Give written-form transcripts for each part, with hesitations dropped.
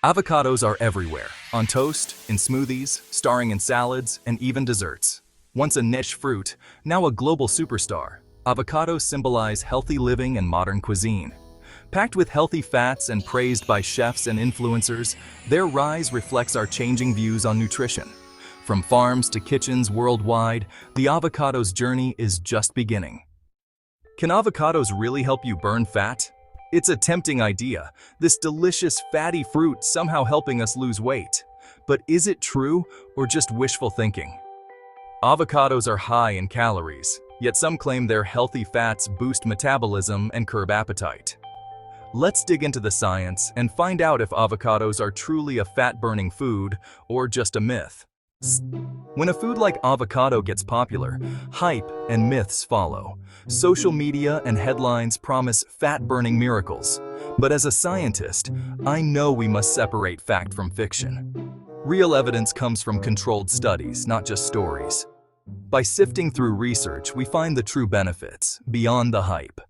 Avocados are everywhere, on toast, in smoothies, starring in salads, and even desserts. Once a niche fruit, now a global superstar, avocados symbolize healthy living and modern cuisine. Packed with healthy fats and praised by chefs and influencers, their rise reflects our changing views on nutrition. From farms to kitchens worldwide, the avocado's journey is just beginning. Can avocados really help you burn fat? It's a tempting idea, this delicious fatty fruit somehow helping us lose weight. But is it true or just wishful thinking? Avocados are high in calories, yet some claim their healthy fats boost metabolism and curb appetite. Let's dig into the science and find out if avocados are truly a fat-burning food or just a myth. When a food like avocado gets popular, hype and myths follow. Social media and headlines promise fat-burning miracles. But as a scientist, I know we must separate fact from fiction. Real evidence comes from controlled studies, not just stories. By sifting through research, we find the true benefits, beyond the hype.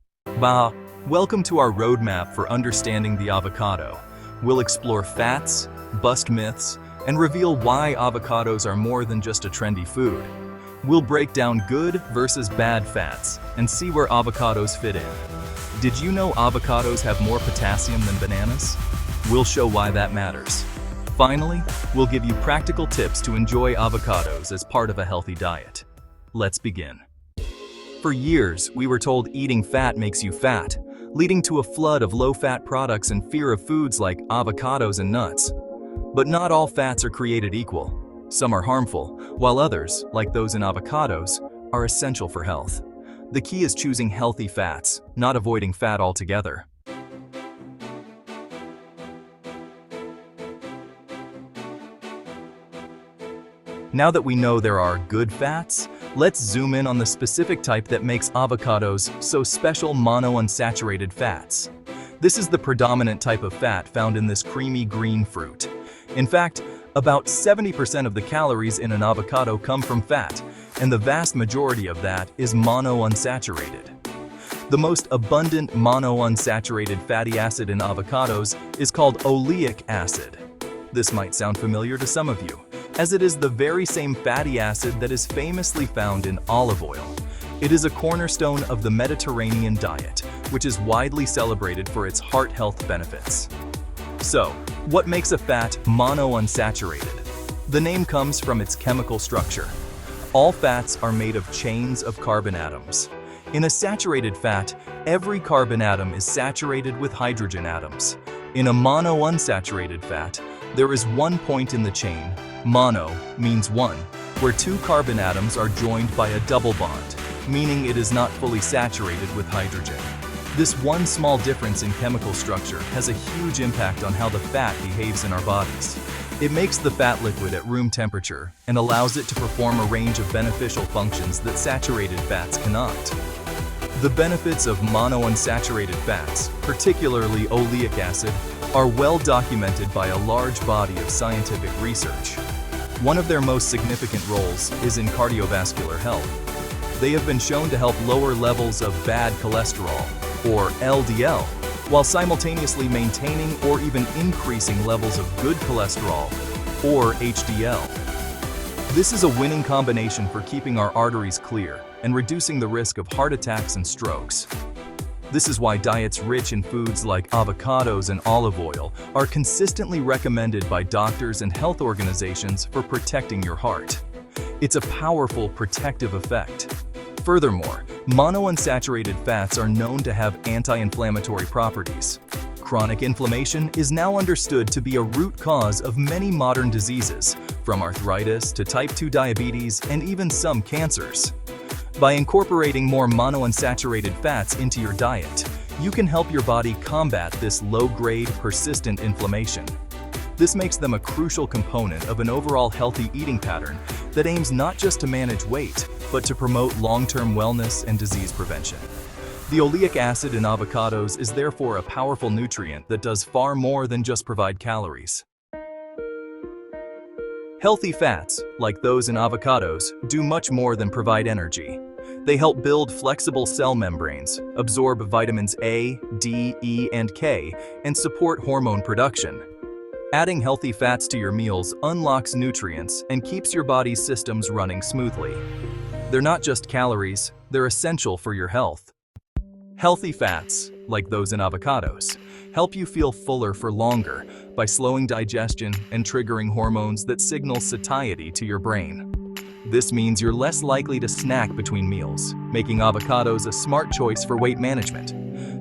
Welcome to our roadmap for understanding the avocado. We'll explore fats, bust myths, and reveal why avocados are more than just a trendy food. We'll break down good versus bad fats and see where avocados fit in. Did you know avocados have more potassium than bananas? We'll show why that matters. Finally, we'll give you practical tips to enjoy avocados as part of a healthy diet. Let's begin. For years, we were told eating fat makes you fat, leading to a flood of low-fat products and fear of foods like avocados and nuts. But not all fats are created equal. Some are harmful, while others, like those in avocados, are essential for health. The key is choosing healthy fats, not avoiding fat altogether. Now that we know there are good fats, let's zoom in on the specific type that makes avocados so special: monounsaturated fats. This is the predominant type of fat found in this creamy green fruit. In fact, about 70% of the calories in an avocado come from fat, and the vast majority of that is monounsaturated. The most abundant monounsaturated fatty acid in avocados is called oleic acid. This might sound familiar to some of you, as it is the very same fatty acid that is famously found in olive oil. It is a cornerstone of the Mediterranean diet, which is widely celebrated for its heart health benefits. So, what makes a fat monounsaturated? The name comes from its chemical structure. All fats are made of chains of carbon atoms. In a saturated fat, every carbon atom is saturated with hydrogen atoms. In a monounsaturated fat, there is one point in the chain, mono means one, where two carbon atoms are joined by a double bond, meaning it is not fully saturated with hydrogen. This one small difference in chemical structure has a huge impact on how the fat behaves in our bodies. It makes the fat liquid at room temperature and allows it to perform a range of beneficial functions that saturated fats cannot. The benefits of monounsaturated fats, particularly oleic acid, are well documented by a large body of scientific research. One of their most significant roles is in cardiovascular health. They have been shown to help lower levels of bad cholesterol, or LDL, while simultaneously maintaining or even increasing levels of good cholesterol, or HDL. This is a winning combination for keeping our arteries clear and reducing the risk of heart attacks and strokes. This is why diets rich in foods like avocados and olive oil are consistently recommended by doctors and health organizations for protecting your heart. It's a powerful protective effect. Furthermore, monounsaturated fats are known to have anti-inflammatory properties. Chronic inflammation is now understood to be a root cause of many modern diseases, from arthritis to type 2 diabetes and even some cancers. By incorporating more monounsaturated fats into your diet, you can help your body combat this low-grade, persistent inflammation. This makes them a crucial component of an overall healthy eating pattern that aims not just to manage weight, but to promote long-term wellness and disease prevention. The oleic acid in avocados is therefore a powerful nutrient that does far more than just provide calories. Healthy fats, like those in avocados, do much more than provide energy. They help build flexible cell membranes, absorb vitamins A, D, E, and K, and support hormone production. Adding healthy fats to your meals unlocks nutrients and keeps your body's systems running smoothly. They're not just calories, they're essential for your health. Healthy fats, like those in avocados, help you feel fuller for longer by slowing digestion and triggering hormones that signal satiety to your brain. This means you're less likely to snack between meals, making avocados a smart choice for weight management.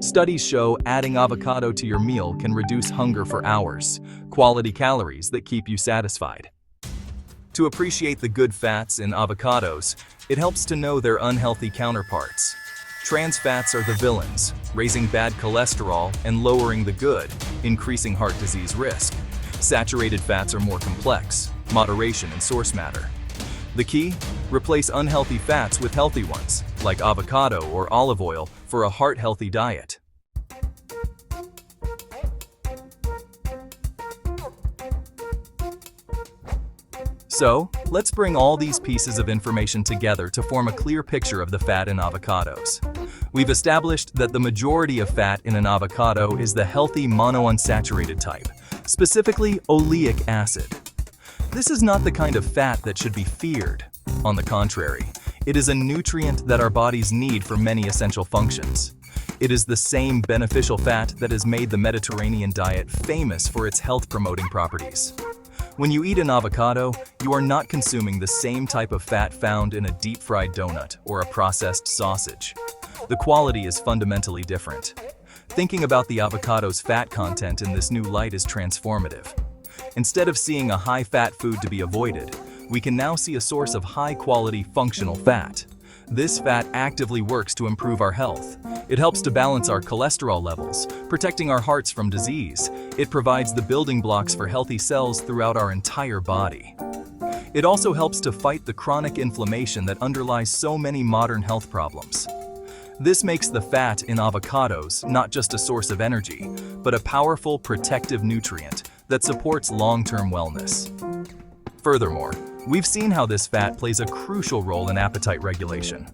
Studies show adding avocado to your meal can reduce hunger for hours, quality calories that keep you satisfied. To appreciate the good fats in avocados, it helps to know their unhealthy counterparts. Trans fats are the villains, raising bad cholesterol and lowering the good, increasing heart disease risk. Saturated fats are more complex, moderation in source matter. The key? Replace unhealthy fats with healthy ones, like avocado or olive oil, for a heart-healthy diet. So, let's bring all these pieces of information together to form a clear picture of the fat in avocados. We've established that the majority of fat in an avocado is the healthy monounsaturated type, specifically oleic acid. This is not the kind of fat that should be feared. On the contrary, it is a nutrient that our bodies need for many essential functions. It is the same beneficial fat that has made the Mediterranean diet famous for its health-promoting properties. When you eat an avocado, you are not consuming the same type of fat found in a deep-fried donut or a processed sausage. The quality is fundamentally different. Thinking about the avocado's fat content in this new light is transformative. Instead of seeing a high-fat food to be avoided, we can now see a source of high-quality functional fat. This fat actively works to improve our health. It helps to balance our cholesterol levels, protecting our hearts from disease. It provides the building blocks for healthy cells throughout our entire body. It also helps to fight the chronic inflammation that underlies so many modern health problems. This makes the fat in avocados not just a source of energy, but a powerful protective nutrient that supports long-term wellness. Furthermore, we've seen how this fat plays a crucial role in appetite regulation.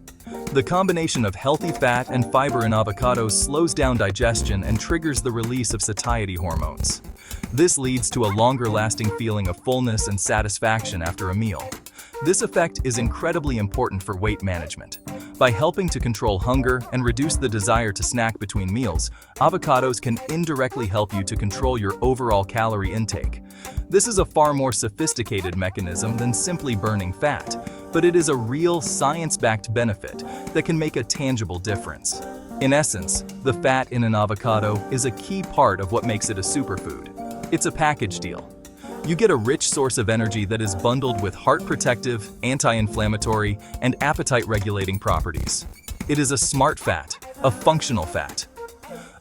The combination of healthy fat and fiber in avocados slows down digestion and triggers the release of satiety hormones. This leads to a longer-lasting feeling of fullness and satisfaction after a meal. This effect is incredibly important for weight management. By helping to control hunger and reduce the desire to snack between meals, avocados can indirectly help you to control your overall calorie intake. This is a far more sophisticated mechanism than simply burning fat, but it is a real science-backed benefit that can make a tangible difference. In essence, the fat in an avocado is a key part of what makes it a superfood. It's a package deal. You get a rich source of energy that is bundled with heart-protective, anti-inflammatory, and appetite-regulating properties. It is a smart fat, a functional fat.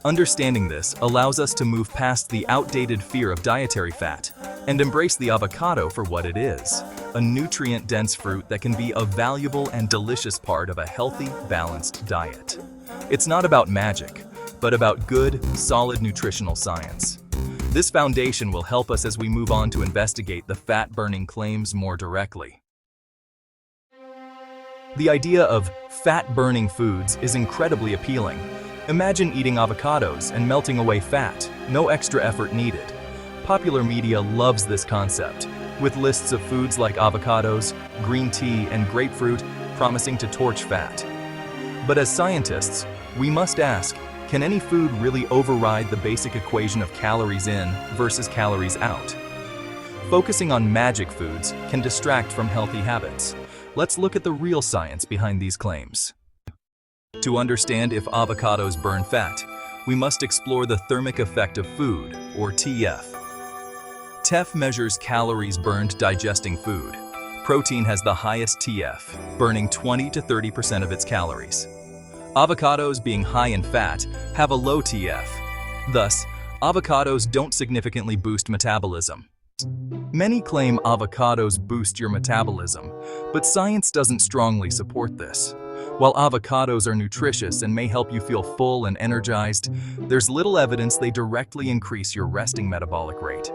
Understanding this allows us to move past the outdated fear of dietary fat and embrace the avocado for what it is, a nutrient-dense fruit that can be a valuable and delicious part of a healthy, balanced diet. It's not about magic, but about good, solid nutritional science. This foundation will help us as we move on to investigate the fat-burning claims more directly. The idea of fat-burning foods is incredibly appealing. Imagine eating avocados and melting away fat, no extra effort needed. Popular media loves this concept, with lists of foods like avocados, green tea, and grapefruit promising to torch fat. But as scientists, we must ask, can any food really override the basic equation of calories in versus calories out? Focusing on magic foods can distract from healthy habits. Let's look at the real science behind these claims. To understand if avocados burn fat, we must explore the thermic effect of food, or TF. TEF measures calories burned digesting food. Protein has the highest TF, burning 20 to 30% of its calories. Avocados, being high in fat, have a low TF. Thus, avocados don't significantly boost metabolism. Many claim avocados boost your metabolism, but science doesn't strongly support this. While avocados are nutritious and may help you feel full and energized, there's little evidence they directly increase your resting metabolic rate.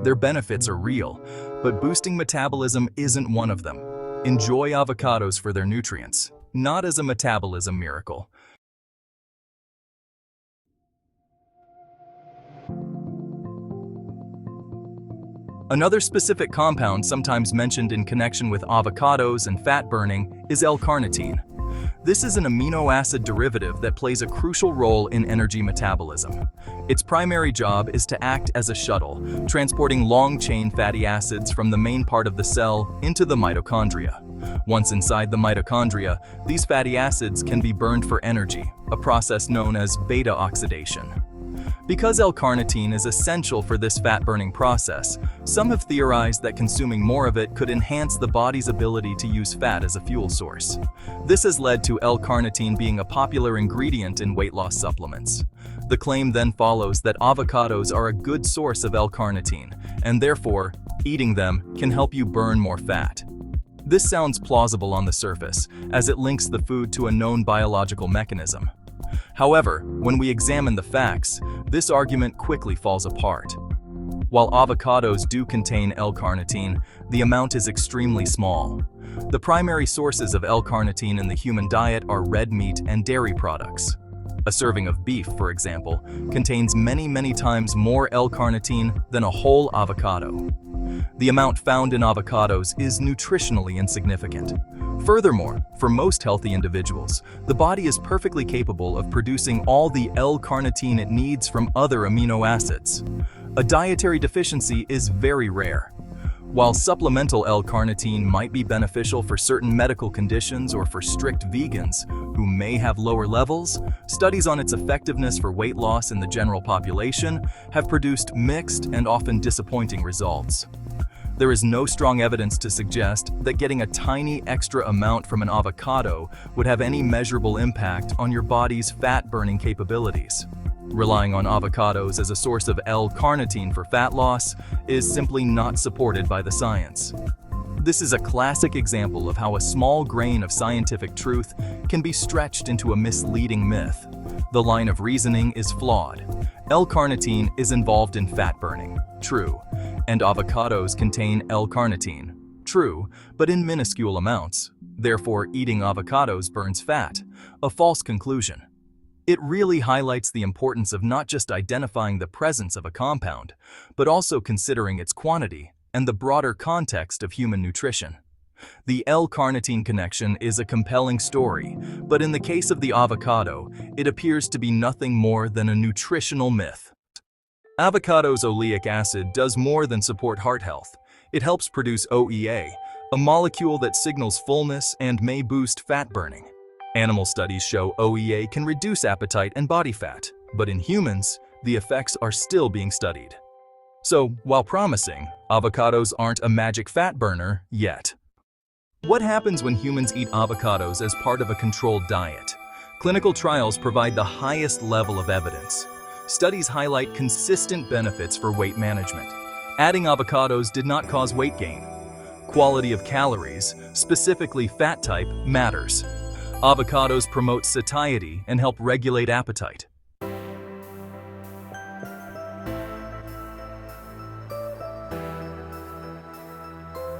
Their benefits are real, but boosting metabolism isn't one of them. Enjoy avocados for their nutrients, not as a metabolism miracle. Another specific compound sometimes mentioned in connection with avocados and fat burning is L-carnitine. This is an amino acid derivative that plays a crucial role in energy metabolism. Its primary job is to act as a shuttle, transporting long-chain fatty acids from the main part of the cell into the mitochondria. Once inside the mitochondria, these fatty acids can be burned for energy, a process known as beta oxidation. Because L-carnitine is essential for this fat-burning process, some have theorized that consuming more of it could enhance the body's ability to use fat as a fuel source. This has led to L-carnitine being a popular ingredient in weight loss supplements. The claim then follows that avocados are a good source of L-carnitine, and therefore, eating them can help you burn more fat. This sounds plausible on the surface, as it links the food to a known biological mechanism. However, when we examine the facts, this argument quickly falls apart. While avocados do contain L-carnitine, the amount is extremely small. The primary sources of L-carnitine in the human diet are red meat and dairy products. A serving of beef, for example, contains many times more L-carnitine than a whole avocado. The amount found in avocados is nutritionally insignificant. Furthermore, for most healthy individuals, the body is perfectly capable of producing all the L-carnitine it needs from other amino acids. A dietary deficiency is very rare. While supplemental L-carnitine might be beneficial for certain medical conditions or for strict vegans who may have lower levels, studies on its effectiveness for weight loss in the general population have produced mixed and often disappointing results. There is no strong evidence to suggest that getting a tiny extra amount from an avocado would have any measurable impact on your body's fat-burning capabilities. Relying on avocados as a source of L-carnitine for fat loss is simply not supported by the science. This is a classic example of how a small grain of scientific truth can be stretched into a misleading myth. The line of reasoning is flawed. L-carnitine is involved in fat burning, true, and avocados contain L-carnitine, true, but in minuscule amounts. Therefore, eating avocados burns fat, a false conclusion. It really highlights the importance of not just identifying the presence of a compound, but also considering its quantity and the broader context of human nutrition. The L-carnitine connection is a compelling story, but in the case of the avocado, it appears to be nothing more than a nutritional myth. Avocado's oleic acid does more than support heart health. It helps produce OEA, a molecule that signals fullness and may boost fat burning. Animal studies show OEA can reduce appetite and body fat, but in humans, the effects are still being studied. So, while promising, avocados aren't a magic fat burner yet. What happens when humans eat avocados as part of a controlled diet? Clinical trials provide the highest level of evidence. Studies highlight consistent benefits for weight management. Adding avocados did not cause weight gain. Quality of calories, specifically fat type, matters. Avocados promote satiety and help regulate appetite.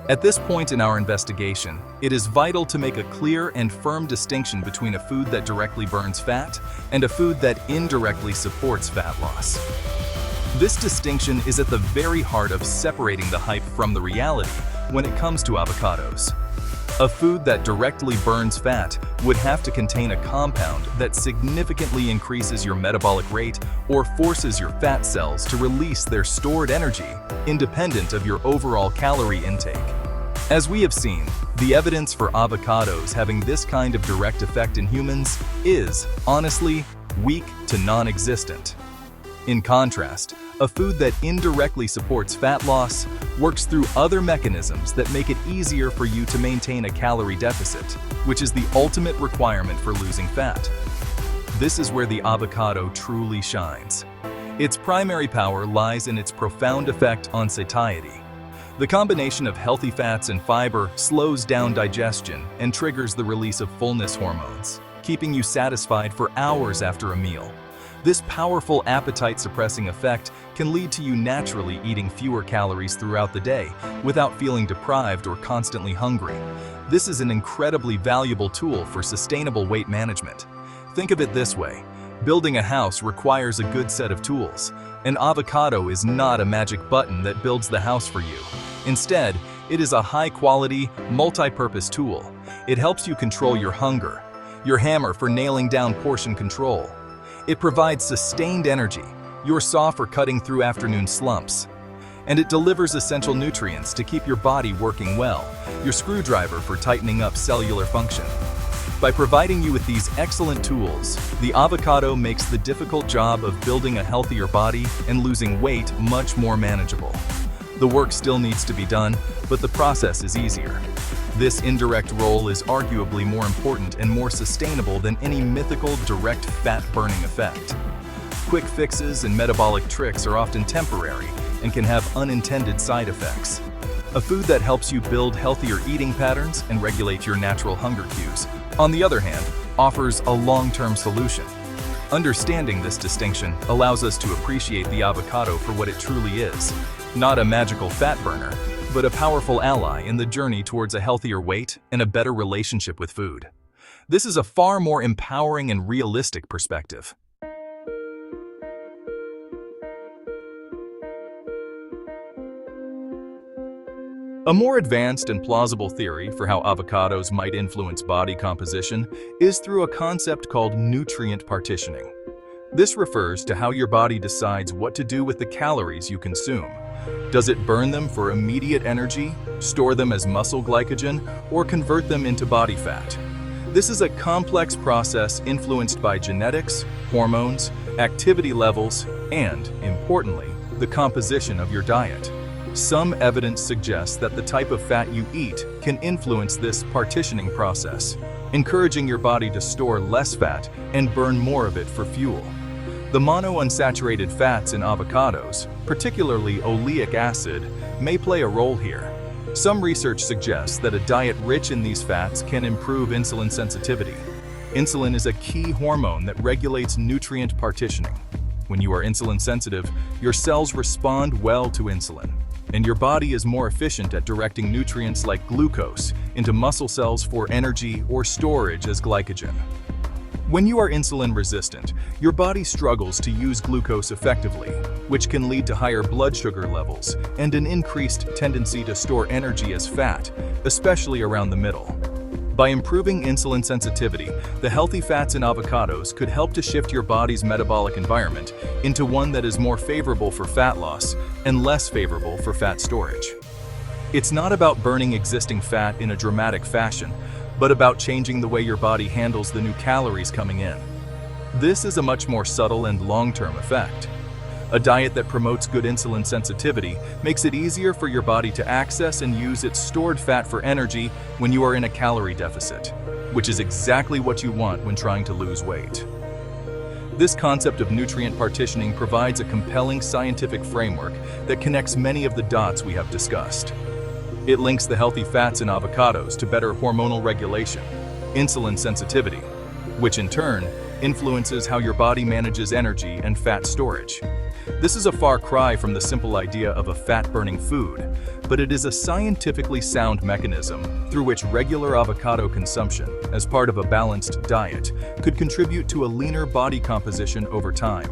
At this point in our investigation, it is vital to make a clear and firm distinction between a food that directly burns fat and a food that indirectly supports fat loss. This distinction is at the very heart of separating the hype from the reality when it comes to avocados. A food that directly burns fat would have to contain a compound that significantly increases your metabolic rate or forces your fat cells to release their stored energy, independent of your overall calorie intake. As we have seen, the evidence for avocados having this kind of direct effect in humans is, honestly, weak to non-existent. In contrast, a food that indirectly supports fat loss works through other mechanisms that make it easier for you to maintain a calorie deficit, which is the ultimate requirement for losing fat. This is where the avocado truly shines. Its primary power lies in its profound effect on satiety. The combination of healthy fats and fiber slows down digestion and triggers the release of fullness hormones, keeping you satisfied for hours after a meal. This powerful appetite-suppressing effect can lead to you naturally eating fewer calories throughout the day without feeling deprived or constantly hungry. This is an incredibly valuable tool for sustainable weight management. Think of it this way. Building a house requires a good set of tools. An avocado is not a magic button that builds the house for you. Instead, it is a high-quality, multi-purpose tool. It helps you control your hunger, your hammer for nailing down portion control. It provides sustained energy, your saw for cutting through afternoon slumps. And it delivers essential nutrients to keep your body working well, your screwdriver for tightening up cellular function. By providing you with these excellent tools, the avocado makes the difficult job of building a healthier body and losing weight much more manageable. The work still needs to be done, but the process is easier. This indirect role is arguably more important and more sustainable than any mythical direct fat-burning effect. Quick fixes and metabolic tricks are often temporary and can have unintended side effects. A food that helps you build healthier eating patterns and regulate your natural hunger cues, on the other hand, offers a long-term solution. Understanding this distinction allows us to appreciate the avocado for what it truly is, not a magical fat burner, but a powerful ally in the journey towards a healthier weight and a better relationship with food. This is a far more empowering and realistic perspective. A more advanced and plausible theory for how avocados might influence body composition is through a concept called nutrient partitioning. This refers to how your body decides what to do with the calories you consume. Does it burn them for immediate energy, store them as muscle glycogen, or convert them into body fat? This is a complex process influenced by genetics, hormones, activity levels, and, importantly, the composition of your diet. Some evidence suggests that the type of fat you eat can influence this partitioning process, encouraging your body to store less fat and burn more of it for fuel. The monounsaturated fats in avocados, particularly oleic acid, may play a role here. Some research suggests that a diet rich in these fats can improve insulin sensitivity. Insulin is a key hormone that regulates nutrient partitioning. When you are insulin sensitive, your cells respond well to insulin, and your body is more efficient at directing nutrients like glucose into muscle cells for energy or storage as glycogen. When you are insulin resistant, your body struggles to use glucose effectively, which can lead to higher blood sugar levels and an increased tendency to store energy as fat, especially around the middle. By improving insulin sensitivity, the healthy fats in avocados could help to shift your body's metabolic environment into one that is more favorable for fat loss and less favorable for fat storage. It's not about burning existing fat in a dramatic fashion, but about changing the way your body handles the new calories coming in. This is a much more subtle and long-term effect. A diet that promotes good insulin sensitivity makes it easier for your body to access and use its stored fat for energy when you are in a calorie deficit, which is exactly what you want when trying to lose weight. This concept of nutrient partitioning provides a compelling scientific framework that connects many of the dots we have discussed. It links the healthy fats in avocados to better hormonal regulation, insulin sensitivity, which in turn influences how your body manages energy and fat storage. This is a far cry from the simple idea of a fat-burning food, but it is a scientifically sound mechanism through which regular avocado consumption, as part of a balanced diet, could contribute to a leaner body composition over time.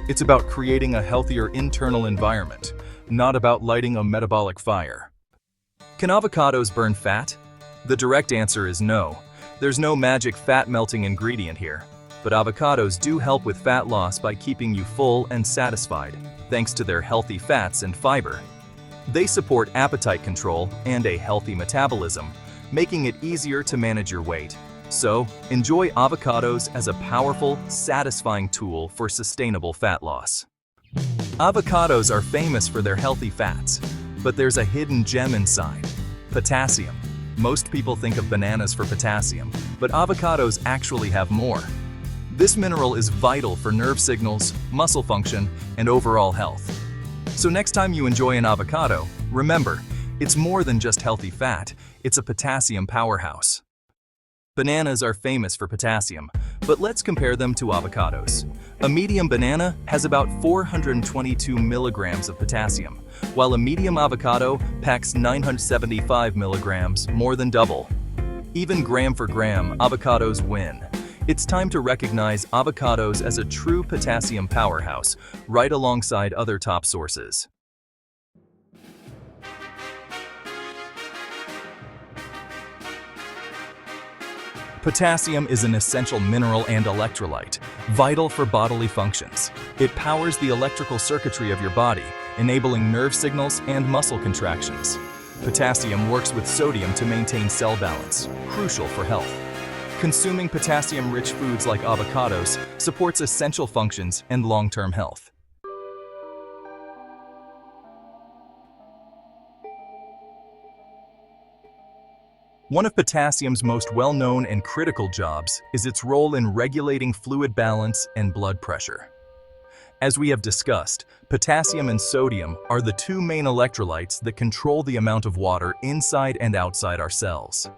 It's about creating a healthier internal environment, not about lighting a metabolic fire. Can avocados burn fat? The direct answer is no. There's no magic fat-melting ingredient here. But avocados do help with fat loss by keeping you full and satisfied, thanks to their healthy fats and fiber. They support appetite control and a healthy metabolism, making it easier to manage your weight. So, enjoy avocados as a powerful, satisfying tool for sustainable fat loss. Avocados are famous for their healthy fats, but there's a hidden gem inside: potassium. Most people think of bananas for potassium, but avocados actually have more. This mineral is vital for nerve signals, muscle function, and overall health. So next time you enjoy an avocado, remember, it's more than just healthy fat, it's a potassium powerhouse. Bananas are famous for potassium, but let's compare them to avocados. A medium banana has about 422 milligrams of potassium, while a medium avocado packs 975 milligrams, more than double. Even gram for gram, avocados win. It's time to recognize avocados as a true potassium powerhouse, right alongside other top sources. Potassium is an essential mineral and electrolyte, vital for bodily functions. It powers the electrical circuitry of your body, enabling nerve signals and muscle contractions. Potassium works with sodium to maintain cell balance, crucial for health. Consuming potassium-rich foods like avocados supports essential functions and long-term health. One of potassium's most well-known and critical jobs is its role in regulating fluid balance and blood pressure. As we have discussed, potassium and sodium are the two main electrolytes that control the amount of water inside and outside our cells.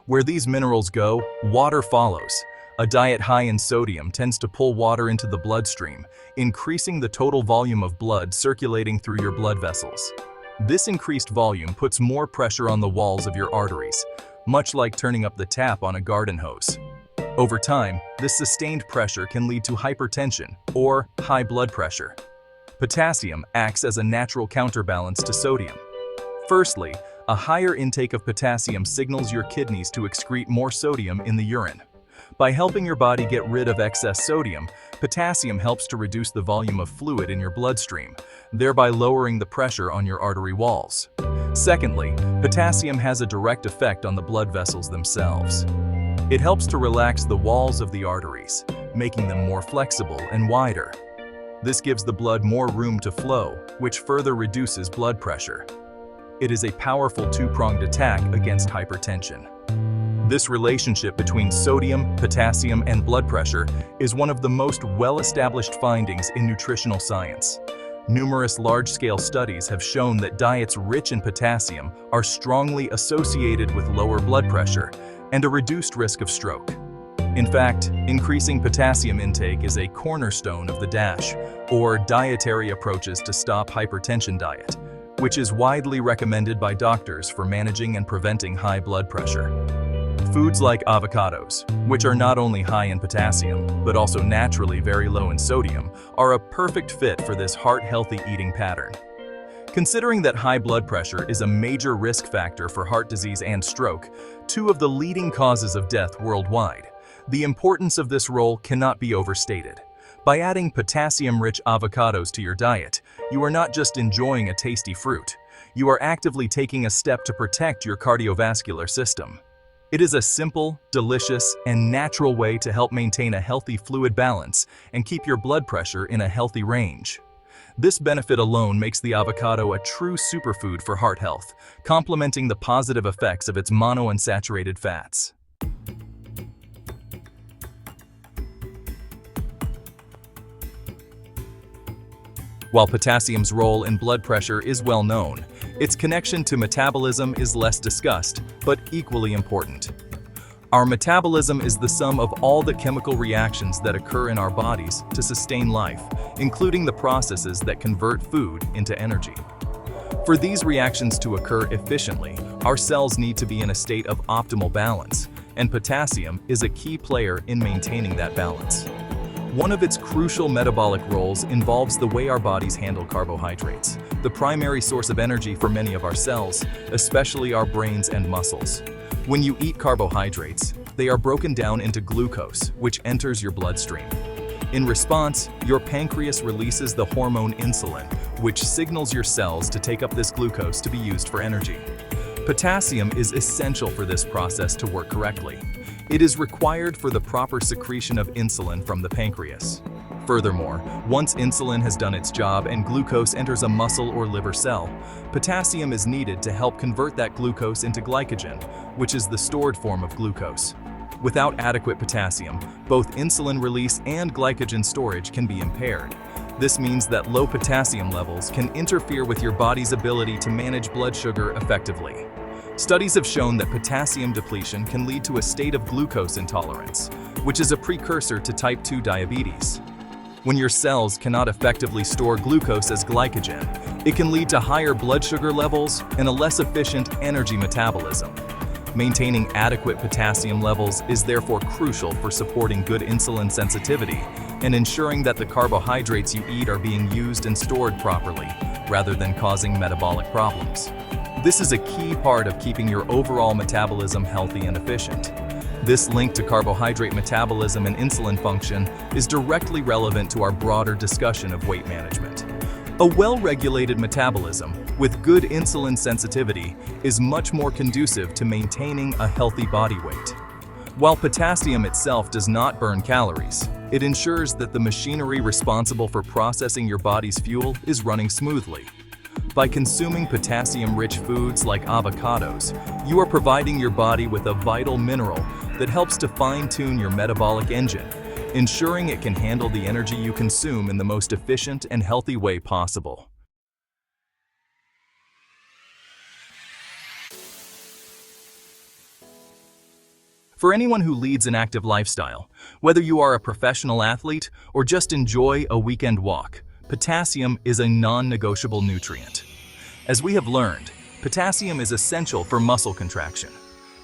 Where these minerals go, water follows. A diet high in sodium tends to pull water into the bloodstream, increasing the total volume of blood circulating through your blood vessels. This increased volume puts more pressure on the walls of your arteries, much like turning up the tap on a garden hose. Over time, this sustained pressure can lead to hypertension or high blood pressure. Potassium acts as a natural counterbalance to sodium. Firstly, a higher intake of potassium signals your kidneys to excrete more sodium in the urine. By helping your body get rid of excess sodium, potassium helps to reduce the volume of fluid in your bloodstream, thereby lowering the pressure on your artery walls. Secondly, potassium has a direct effect on the blood vessels themselves. It helps to relax the walls of the arteries, making them more flexible and wider. This gives the blood more room to flow, which further reduces blood pressure. It is a powerful two-pronged attack against hypertension. This relationship between sodium, potassium, and blood pressure is one of the most well-established findings in nutritional science. Numerous large-scale studies have shown that diets rich in potassium are strongly associated with lower blood pressure and a reduced risk of stroke. In fact, increasing potassium intake is a cornerstone of the DASH, or Dietary Approaches to Stop Hypertension diet, which is widely recommended by doctors for managing and preventing high blood pressure. Foods like avocados, which are not only high in potassium, but also naturally very low in sodium, are a perfect fit for this heart-healthy eating pattern. Considering that high blood pressure is a major risk factor for heart disease and stroke, two of the leading causes of death worldwide, the importance of this role cannot be overstated. By adding potassium-rich avocados to your diet, you are not just enjoying a tasty fruit, you are actively taking a step to protect your cardiovascular system. It is a simple, delicious, and natural way to help maintain a healthy fluid balance and keep your blood pressure in a healthy range. This benefit alone makes the avocado a true superfood for heart health, complementing the positive effects of its monounsaturated fats. While potassium's role in blood pressure is well known, its connection to metabolism is less discussed, but equally important. Our metabolism is the sum of all the chemical reactions that occur in our bodies to sustain life, including the processes that convert food into energy. For these reactions to occur efficiently, our cells need to be in a state of optimal balance, and potassium is a key player in maintaining that balance. One of its crucial metabolic roles involves the way our bodies handle carbohydrates, the primary source of energy for many of our cells, especially our brains and muscles. When you eat carbohydrates, they are broken down into glucose, which enters your bloodstream. In response, your pancreas releases the hormone insulin, which signals your cells to take up this glucose to be used for energy. Potassium is essential for this process to work correctly. It is required for the proper secretion of insulin from the pancreas. Furthermore, once insulin has done its job and glucose enters a muscle or liver cell, potassium is needed to help convert that glucose into glycogen, which is the stored form of glucose. Without adequate potassium, both insulin release and glycogen storage can be impaired. This means that low potassium levels can interfere with your body's ability to manage blood sugar effectively. Studies have shown that potassium depletion can lead to a state of glucose intolerance, which is a precursor to type 2 diabetes. When your cells cannot effectively store glucose as glycogen, it can lead to higher blood sugar levels and a less efficient energy metabolism. Maintaining adequate potassium levels is therefore crucial for supporting good insulin sensitivity and ensuring that the carbohydrates you eat are being used and stored properly, rather than causing metabolic problems. This is a key part of keeping your overall metabolism healthy and efficient. This link to carbohydrate metabolism and insulin function is directly relevant to our broader discussion of weight management. A well-regulated metabolism with good insulin sensitivity is much more conducive to maintaining a healthy body weight. While potassium itself does not burn calories, it ensures that the machinery responsible for processing your body's fuel is running smoothly. By consuming potassium-rich foods like avocados, you are providing your body with a vital mineral that helps to fine-tune your metabolic engine, ensuring it can handle the energy you consume in the most efficient and healthy way possible. For anyone who leads an active lifestyle, whether you are a professional athlete or just enjoy a weekend walk, potassium is a non-negotiable nutrient. As we have learned, potassium is essential for muscle contraction.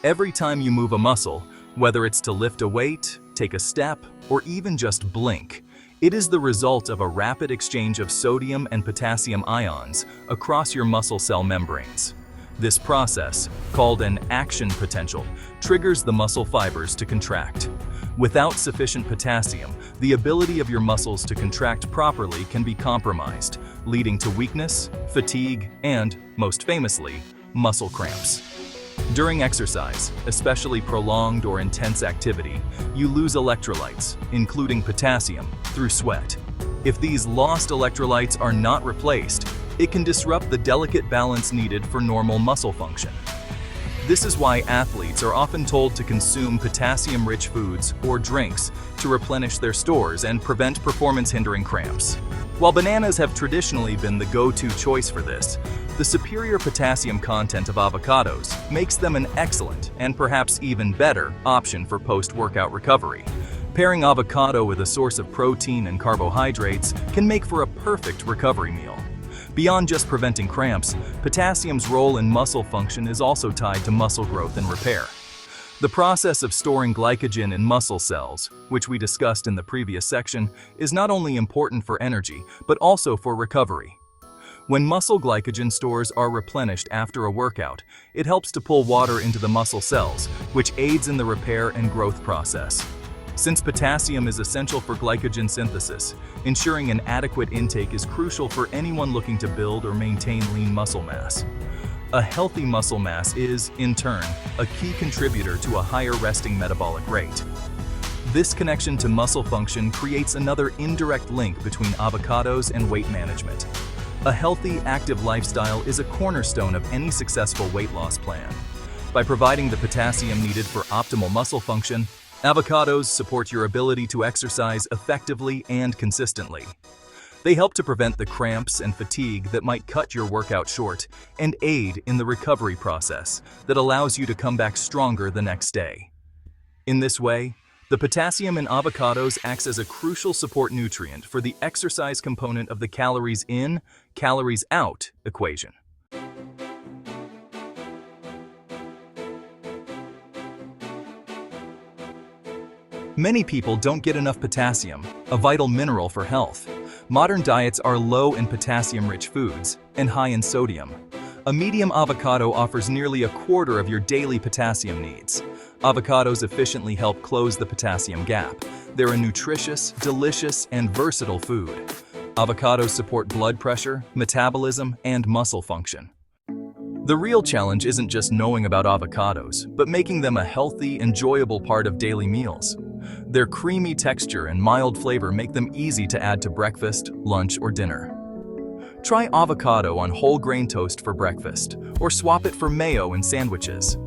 Every time you move a muscle, whether it's to lift a weight, take a step, or even just blink, it is the result of a rapid exchange of sodium and potassium ions across your muscle cell membranes. This process, called an action potential, triggers the muscle fibers to contract. Without sufficient potassium, the ability of your muscles to contract properly can be compromised, leading to weakness, fatigue, and, most famously, muscle cramps. During exercise, especially prolonged or intense activity, you lose electrolytes, including potassium, through sweat. If these lost electrolytes are not replaced, it can disrupt the delicate balance needed for normal muscle function. This is why athletes are often told to consume potassium-rich foods or drinks to replenish their stores and prevent performance-hindering cramps. While bananas have traditionally been the go-to choice for this, the superior potassium content of avocados makes them an excellent, and perhaps even better, option for post-workout recovery. Pairing avocado with a source of protein and carbohydrates can make for a perfect recovery meal. Beyond just preventing cramps, potassium's role in muscle function is also tied to muscle growth and repair. The process of storing glycogen in muscle cells, which we discussed in the previous section, is not only important for energy, but also for recovery. When muscle glycogen stores are replenished after a workout, it helps to pull water into the muscle cells, which aids in the repair and growth process. Since potassium is essential for glycogen synthesis, ensuring an adequate intake is crucial for anyone looking to build or maintain lean muscle mass. A healthy muscle mass is, in turn, a key contributor to a higher resting metabolic rate. This connection to muscle function creates another indirect link between avocados and weight management. A healthy, active lifestyle is a cornerstone of any successful weight loss plan. By providing the potassium needed for optimal muscle function, avocados support your ability to exercise effectively and consistently. They help to prevent the cramps and fatigue that might cut your workout short and aid in the recovery process that allows you to come back stronger the next day. In this way, the potassium in avocados acts as a crucial support nutrient for the exercise component of the calories in, calories out equation. Many people don't get enough potassium, a vital mineral for health. Modern diets are low in potassium-rich foods and high in sodium. A medium avocado offers nearly a quarter of your daily potassium needs. Avocados efficiently help close the potassium gap. They're a nutritious, delicious, and versatile food. Avocados support blood pressure, metabolism, and muscle function. The real challenge isn't just knowing about avocados, but making them a healthy, enjoyable part of daily meals. Their creamy texture and mild flavor make them easy to add to breakfast, lunch, or dinner. Try avocado on whole grain toast for breakfast, or swap it for mayo in sandwiches.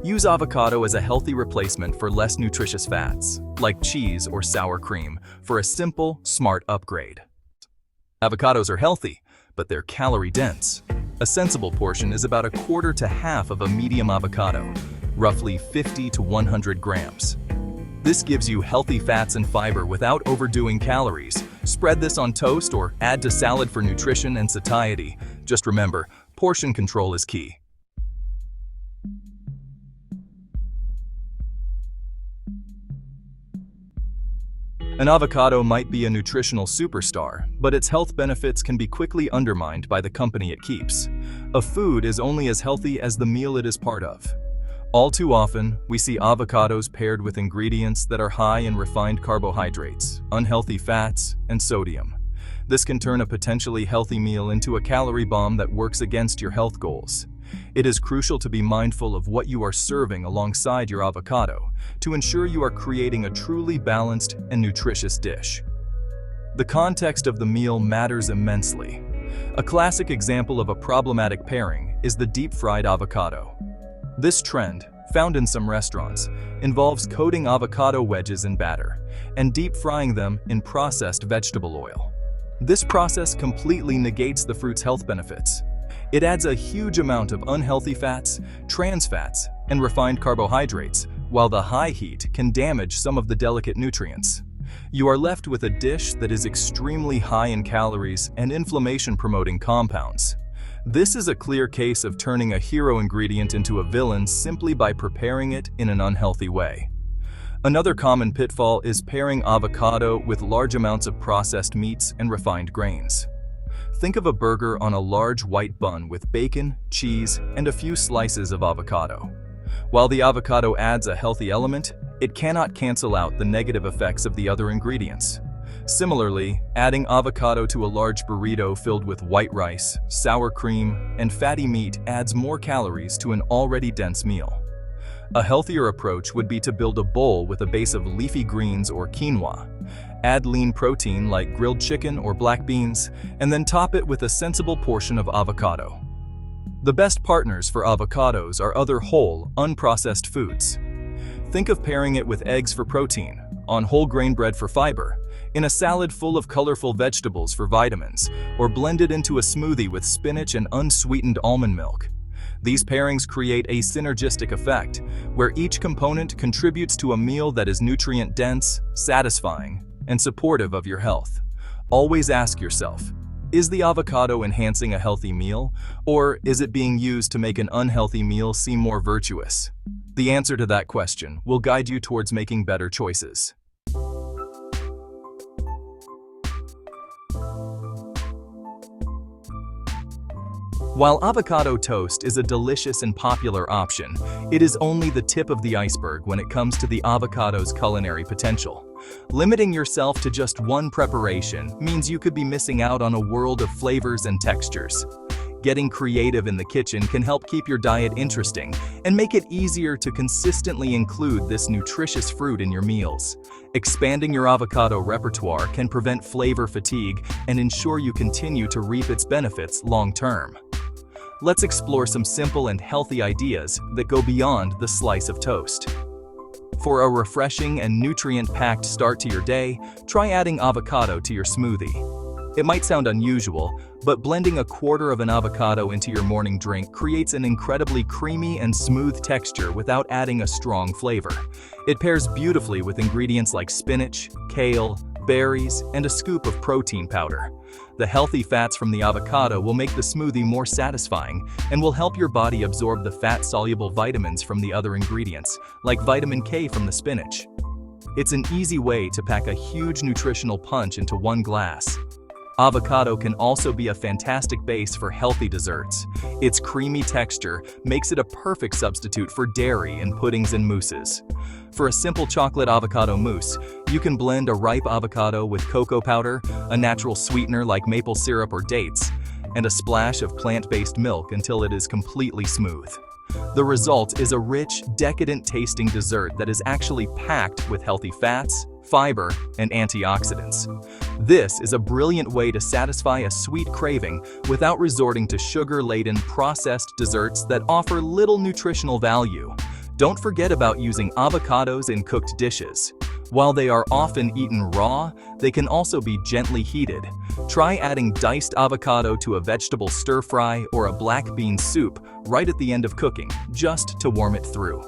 Use avocado as a healthy replacement for less nutritious fats, like cheese or sour cream, for a simple, smart upgrade. Avocados are healthy, but they're calorie-dense. A sensible portion is about a quarter to half of a medium avocado, roughly 50 to 100 grams. This gives you healthy fats and fiber without overdoing calories. Spread this on toast or add to salad for nutrition and satiety. Just remember, portion control is key. An avocado might be a nutritional superstar, but its health benefits can be quickly undermined by the company it keeps. A food is only as healthy as the meal it is part of. All too often, we see avocados paired with ingredients that are high in refined carbohydrates, unhealthy fats, and sodium. This can turn a potentially healthy meal into a calorie bomb that works against your health goals. It is crucial to be mindful of what you are serving alongside your avocado to ensure you are creating a truly balanced and nutritious dish. The context of the meal matters immensely. A classic example of a problematic pairing is the deep-fried avocado. This trend, found in some restaurants, involves coating avocado wedges in batter and deep-frying them in processed vegetable oil. This process completely negates the fruit's health benefits. It adds a huge amount of unhealthy fats, trans fats, and refined carbohydrates, while the high heat can damage some of the delicate nutrients. You are left with a dish that is extremely high in calories and inflammation-promoting compounds. This is a clear case of turning a hero ingredient into a villain simply by preparing it in an unhealthy way. Another common pitfall is pairing avocado with large amounts of processed meats and refined grains. Think of a burger on a large white bun with bacon, cheese, and a few slices of avocado. While the avocado adds a healthy element, it cannot cancel out the negative effects of the other ingredients. Similarly, adding avocado to a large burrito filled with white rice, sour cream, and fatty meat adds more calories to an already dense meal. A healthier approach would be to build a bowl with a base of leafy greens or quinoa. Add lean protein like grilled chicken or black beans, and then top it with a sensible portion of avocado. The best partners for avocados are other whole, unprocessed foods. Think of pairing it with eggs for protein, on whole grain bread for fiber, in a salad full of colorful vegetables for vitamins, or blended into a smoothie with spinach and unsweetened almond milk. These pairings create a synergistic effect, where each component contributes to a meal that is nutrient-dense, satisfying, and supportive of your health. Always ask yourself, is the avocado enhancing a healthy meal, or is it being used to make an unhealthy meal seem more virtuous? The answer to that question will guide you towards making better choices. While avocado toast is a delicious and popular option, it is only the tip of the iceberg when it comes to the avocado's culinary potential. Limiting yourself to just one preparation means you could be missing out on a world of flavors and textures. Getting creative in the kitchen can help keep your diet interesting and make it easier to consistently include this nutritious fruit in your meals. Expanding your avocado repertoire can prevent flavor fatigue and ensure you continue to reap its benefits long-term. Let's explore some simple and healthy ideas that go beyond the slice of toast. For a refreshing and nutrient-packed start to your day, try adding avocado to your smoothie. It might sound unusual, but blending a quarter of an avocado into your morning drink creates an incredibly creamy and smooth texture without adding a strong flavor. It pairs beautifully with ingredients like spinach, kale, berries, and a scoop of protein powder. The healthy fats from the avocado will make the smoothie more satisfying and will help your body absorb the fat-soluble vitamins from the other ingredients, like vitamin K from the spinach. It's an easy way to pack a huge nutritional punch into one glass. Avocado can also be a fantastic base for healthy desserts. Its creamy texture makes it a perfect substitute for dairy in puddings and mousses. For a simple chocolate avocado mousse, you can blend a ripe avocado with cocoa powder, a natural sweetener like maple syrup or dates, and a splash of plant-based milk until it is completely smooth. The result is a rich, decadent-tasting dessert that is actually packed with healthy fats, fiber, and antioxidants. This is a brilliant way to satisfy a sweet craving without resorting to sugar-laden processed desserts that offer little nutritional value. Don't forget about using avocados in cooked dishes. While they are often eaten raw, they can also be gently heated. Try adding diced avocado to a vegetable stir-fry or a black bean soup right at the end of cooking, just to warm it through.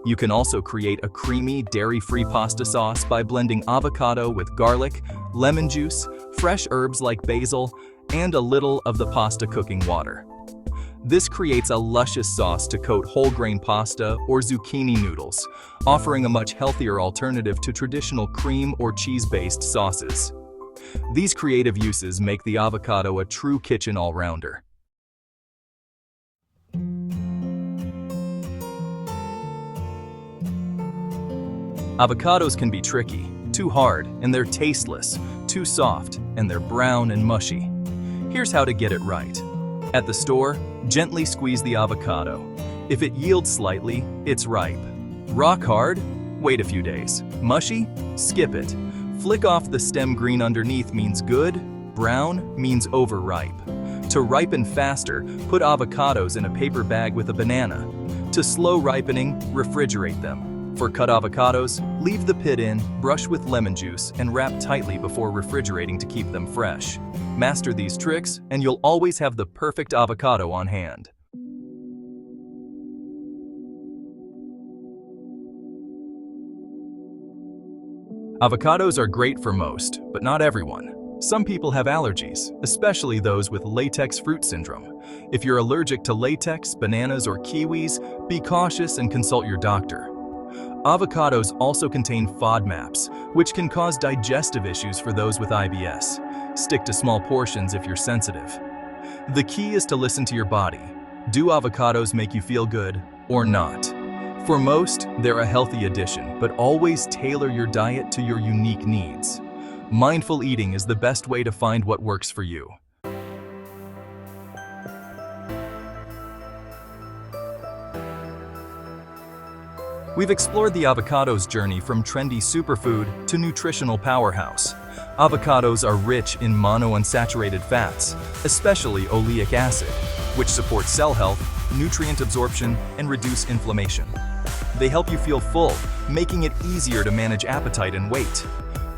You can also create a creamy, dairy-free pasta sauce by blending avocado with garlic, lemon juice, fresh herbs like basil, and a little of the pasta cooking water. This creates a luscious sauce to coat whole grain pasta or zucchini noodles, offering a much healthier alternative to traditional cream or cheese-based sauces. These creative uses make the avocado a true kitchen all-rounder. Avocados can be tricky, too hard, and they're tasteless, too soft, and they're brown and mushy. Here's how to get it right. At the store, gently squeeze the avocado. If it yields slightly, it's ripe. Rock hard? Wait a few days. Mushy? Skip it. Flick off the stem. Green underneath means good, brown means overripe. To ripen faster, put avocados in a paper bag with a banana. To slow ripening, refrigerate them. For cut avocados, leave the pit in, brush with lemon juice, and wrap tightly before refrigerating to keep them fresh. Master these tricks, and you'll always have the perfect avocado on hand. Avocados are great for most, but not everyone. Some people have allergies, especially those with latex fruit syndrome. If you're allergic to latex, bananas, or kiwis, be cautious and consult your doctor. Avocados also contain FODMAPs, which can cause digestive issues for those with IBS. Stick to small portions if you're sensitive. The key is to listen to your body. Do avocados make you feel good or not? For most, they're a healthy addition, but always tailor your diet to your unique needs. Mindful eating is the best way to find what works for you. We've explored the avocado's journey from trendy superfood to nutritional powerhouse. Avocados are rich in monounsaturated fats, especially oleic acid, which support cell health, nutrient absorption, and reduce inflammation. They help you feel full, making it easier to manage appetite and weight.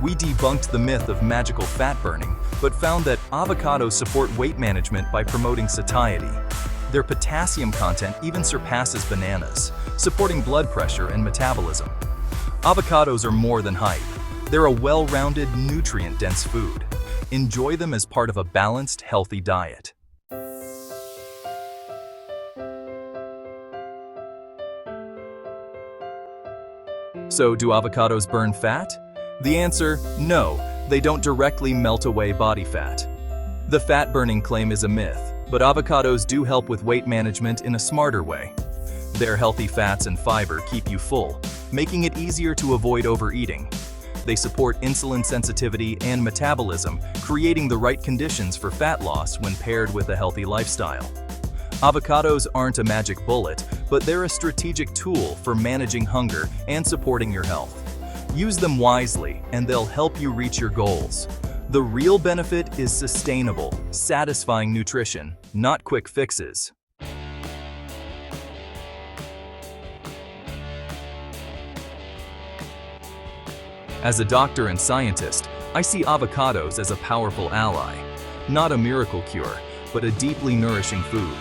We debunked the myth of magical fat burning, but found that avocados support weight management by promoting satiety. Their potassium content even surpasses bananas, supporting blood pressure and metabolism. Avocados are more than hype. They're a well-rounded, nutrient-dense food. Enjoy them as part of a balanced, healthy diet. So, do avocados burn fat? The answer, no, they don't directly melt away body fat. The fat-burning claim is a myth, but avocados do help with weight management in a smarter way. Their healthy fats and fiber keep you full, making it easier to avoid overeating. They support insulin sensitivity and metabolism, creating the right conditions for fat loss when paired with a healthy lifestyle. Avocados aren't a magic bullet, but they're a strategic tool for managing hunger and supporting your health. Use them wisely, and they'll help you reach your goals. The real benefit is sustainable, satisfying nutrition, not quick fixes. As a doctor and scientist, I see avocados as a powerful ally. Not a miracle cure, but a deeply nourishing food.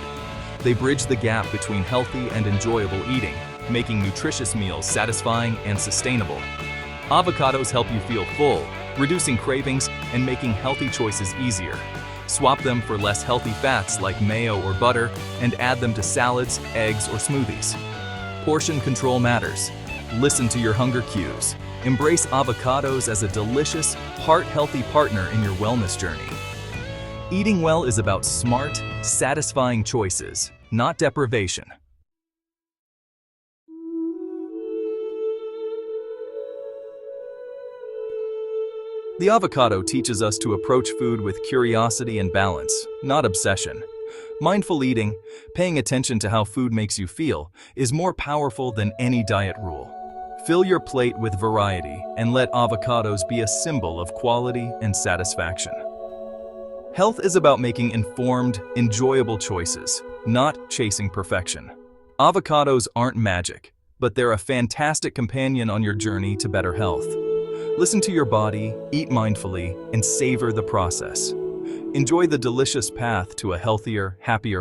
They bridge the gap between healthy and enjoyable eating, making nutritious meals satisfying and sustainable. Avocados help you feel full, reducing cravings and making healthy choices easier. Swap them for less healthy fats like mayo or butter and add them to salads, eggs, or smoothies. Portion control matters. Listen to your hunger cues. Embrace avocados as a delicious, heart-healthy partner in your wellness journey. Eating well is about smart, satisfying choices, not deprivation. The avocado teaches us to approach food with curiosity and balance, not obsession. Mindful eating, paying attention to how food makes you feel, is more powerful than any diet rule. Fill your plate with variety and let avocados be a symbol of quality and satisfaction. Health is about making informed, enjoyable choices, not chasing perfection. Avocados aren't magic, but they're a fantastic companion on your journey to better health. Listen to your body, eat mindfully, and savor the process. Enjoy the delicious path to a healthier, happier